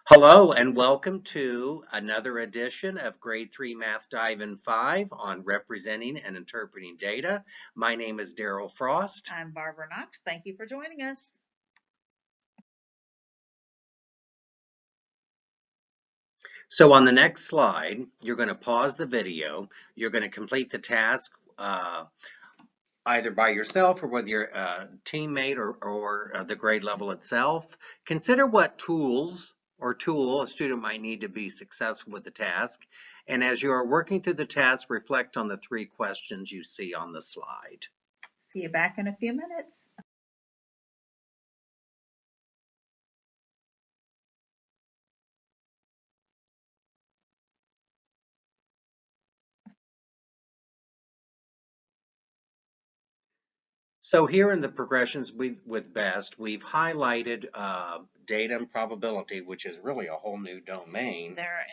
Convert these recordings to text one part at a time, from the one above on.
Hello and welcome to another edition of Grade 3 Math Dive in 5 on representing and interpreting data. My name is Daryl Frost. I'm Barbara Knox. Thank you for joining us. So on the next slide, you're going to pause the video. You're going to complete the task either by yourself or with your teammate or the grade level itself. Consider what tools or tool a student might need to be successful with the task. And as you are working through the task, reflect on the 3 questions you see on the slide. See you back in a few minutes. So here in the progressions with BEST, we've highlighted data and probability, which is really a whole new domain. There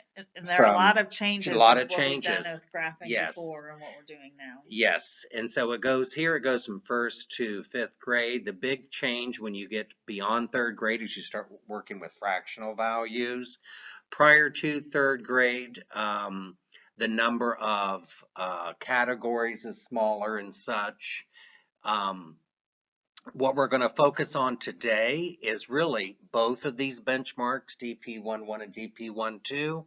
are a lot of changes a lot with of what we've done changes. with graphing Yes. before and what we're doing now. Yes, and so it goes from 1st to 5th grade. The big change when you get beyond 3rd grade is you start working with fractional values. Prior to 3rd grade, the number of categories is smaller and such. What we're going to focus on today is really both of these benchmarks, DP11 and DP12,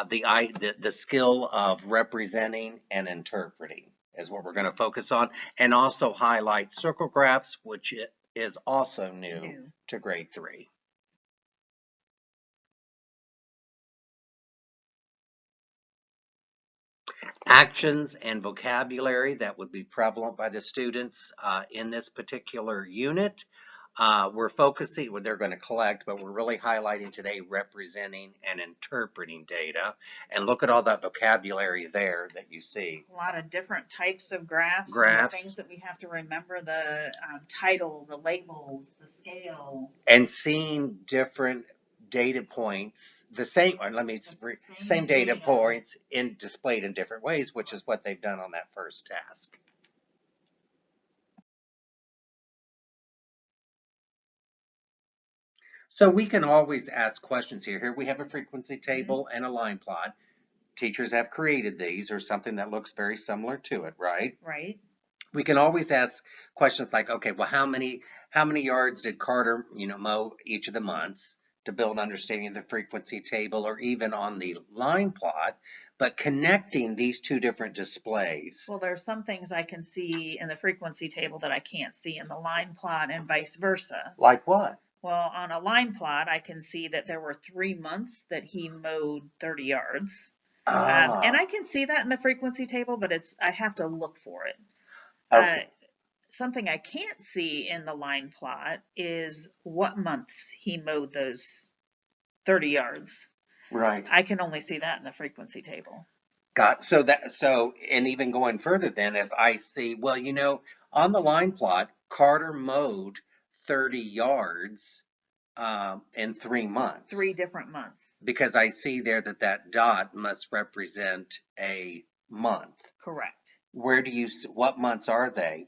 the skill of representing and interpreting is what we're going to focus on, and also highlight circle graphs, which is also new to grade 3. Actions and vocabulary that would be prevalent by the students in this particular unit. We're focusing, well, they're going to collect, but we're really highlighting today representing and interpreting data. And look at all that vocabulary there that you see. A lot of different types of graphs. And the things that we have to remember, the title, the labels, the scale. And seeing different data points, same data points displayed in different ways, which is what they've done on that first task. So we can always ask questions here. Here we have a frequency table and a line plot. Teachers have created these or something that looks very similar to it, right? Right. We can always ask questions like, okay, well, how many yards did Carter, mow each of the months, to build understanding of the frequency table, or even on the line plot, but connecting these two different displays. Well, there's some things I can see in the frequency table that I can't see in the line plot and vice versa. Like what? Well, on a line plot, I can see that there were 3 months that he mowed 30 yards. And I can see that in the frequency table, but I have to look for it. Okay. Something I can't see in the line plot is what months he mowed those 30 yards. Right. I can only see that in the frequency table. And even going further then, if I see, well, on the line plot, Carter mowed 30 yards in 3 months. 3 different months. Because I see there that dot must represent a month. Correct. What months are they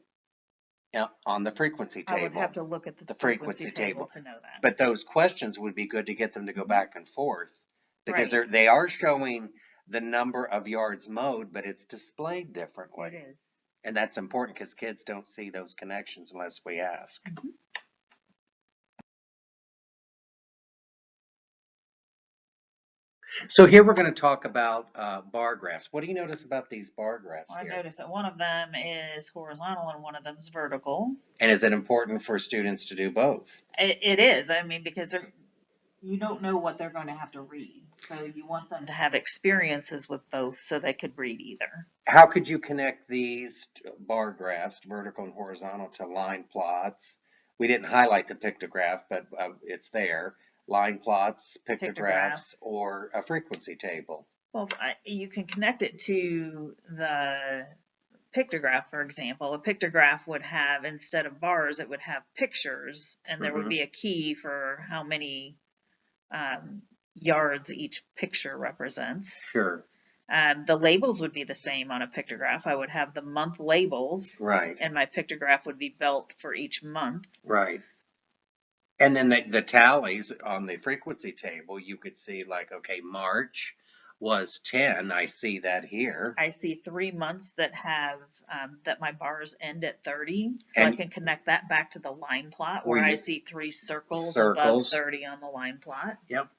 on the frequency table? I would have to look at the frequency table to know that. But those questions would be good to get them to go back and forth, because they are showing the number of yards mowed, but it's displayed differently. It is. And that's important because kids don't see those connections unless we ask. Mm-hmm. So here we're going to talk about bar graphs. What do you notice about these bar graphs here? I notice that one of them is horizontal and one of them is vertical. And is it important for students to do both? It is. I mean, because you don't know what they're going to have to read. So you want them to have experiences with both so they could read either. How could you connect these bar graphs, vertical and horizontal, to line plots? We didn't highlight the pictograph, but it's there. Line plots, pictographs, or a frequency table. Well, you can connect it to the pictograph, for example. A pictograph would have, instead of bars, it would have pictures, and there would be a key for how many yards each picture represents. Sure. The labels would be the same on a pictograph. I would have the month labels. Right. And my pictograph would be built for each month. Right. And then the tallies on the frequency table, you could see like, okay, March was 10. I see that here. I see 3 months that have that my bars end at 30, so I And can connect that back to the line plot where where I you see 3 circles above circles. 30 on the line plot. Yep,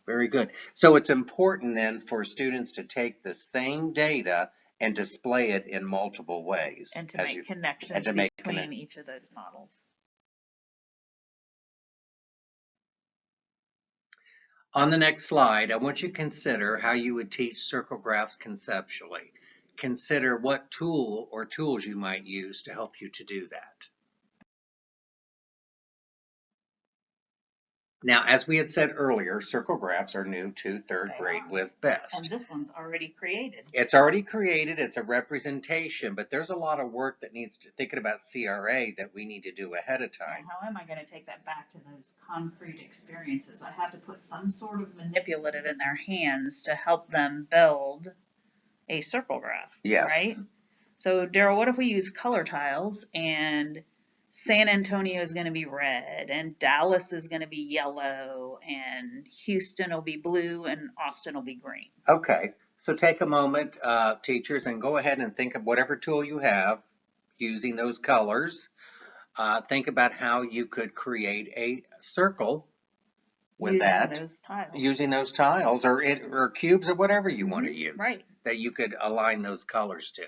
very good. So it's important then for students to take the same data and display it in multiple ways And to as make you connections to make between each of those models. On the next slide, I want you to consider how you would teach circle graphs conceptually. Consider what tool or tools you might use to help you to do that. Now, as we had said earlier, circle graphs are new to third grade with BEST. And this one's already created. It's already created, it's a representation, but there's a lot of work that needs to, thinking about CRA, that we need to do ahead of time. How am I going to take that back to those concrete experiences? I have to put some sort of manipulative in their hands to help them build a circle graph, Yes. right? So, Daryl, what if we use color tiles and San Antonio is going to be red and Dallas is going to be yellow and Houston will be blue and Austin will be green? Okay, so take a moment, teachers, and go ahead and think of whatever tool you have using those colors. Think about how you could create a circle with using those tiles or cubes or whatever you want to use, right, that you could align those colors to.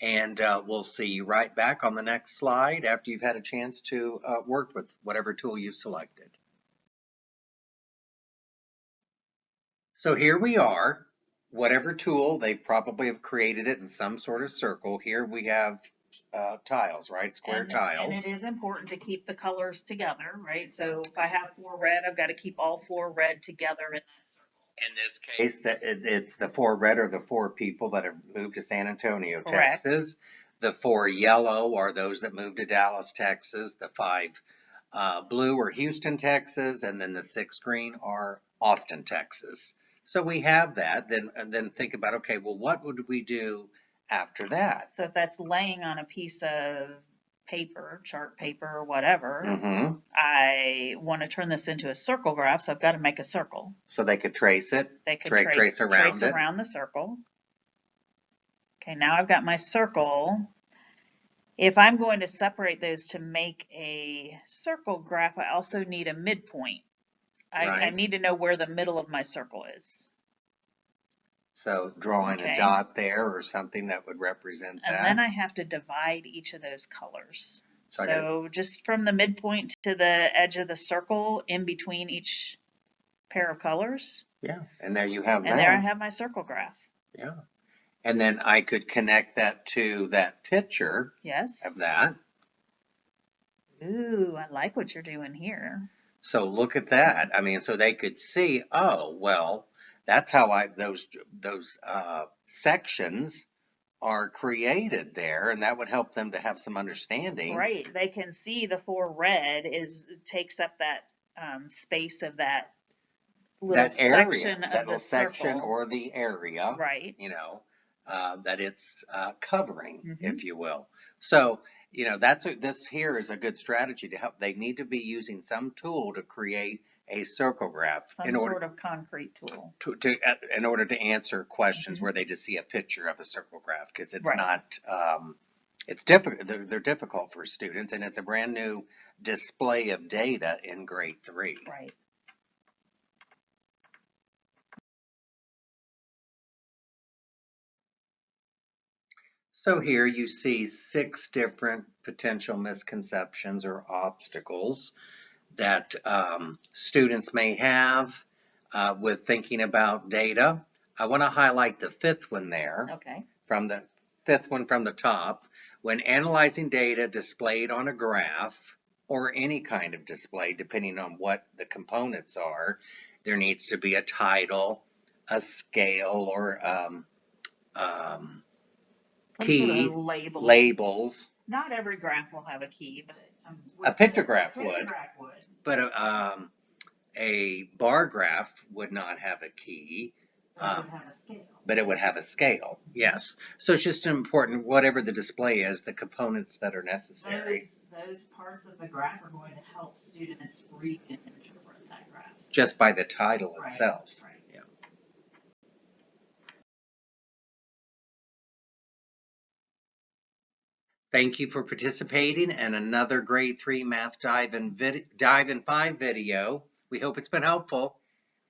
And we'll see you right back on the next slide after you've had a chance to work with whatever tool you selected. So here we are, whatever tool, they probably have created it in some sort of circle. Here we have tiles, right? Square tiles. And it is important to keep the colors together, right? So if I have 4 red, I've got to keep all 4 red together in that circle. In this case, it's the 4 red are the 4 people that have moved to San Antonio, Correct. Texas. The 4 yellow are those that moved to Dallas, Texas. The 5 blue are Houston, Texas, and then the 6 green are Austin, Texas. So we have that. Then think about, okay, well, what would we do after that? So if that's laying on a piece of paper, chart paper, or whatever, I want to turn this into a circle graph, so I've got to make a circle. So they could trace it. They could trace around the circle. Okay, now I've got my circle. If I'm going to separate those to make a circle graph, I also need a midpoint. I need to know where the middle of my circle is. So drawing a dot there or something that would represent that. And then I have to divide each of those colors. So just from the midpoint to the edge of the circle, in between each pair of colors. Yeah, and there you have that. And there I have my circle graph. Yeah. And then I could connect that to that picture. Yes. Of that. Ooh, I like what you're doing here. So look at that. I mean, so they could see, oh, well, that's how those sections are created there, and that would help them to have some understanding. Right. They can see the 4 red takes up that space of that little section of the section or the area. Right. You know, that it's covering, if you will. So, you know, this here is a good strategy to help. They need to be using some tool to create a circle graph. Some sort of concrete tool. In order to answer questions where they just see a picture of a circle graph, because it's not, it's difficult. They're difficult for students, and it's a brand new display of data in grade 3. Right. So here you see 6 different potential misconceptions or obstacles that students may have with thinking about data. I want to highlight the 5th one there. Okay. From the 5th one from the top. When analyzing data displayed on a graph or any kind of display, depending on what the components are, there needs to be a title, a scale, or key, sort of labels. Not every graph will have a key, but a pictograph would. But a bar graph would not have a key. But it would have a scale. Yes. So it's just important, whatever the display is, the components that are necessary. Those parts of the graph are going to help students read and interpret that graph. Just by the title itself. Right. Yeah. Thank you for participating in another grade 3 math dive in 5 video. We hope it's been helpful.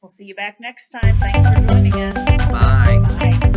We'll see you back next time. Thanks for joining us. Bye. Bye.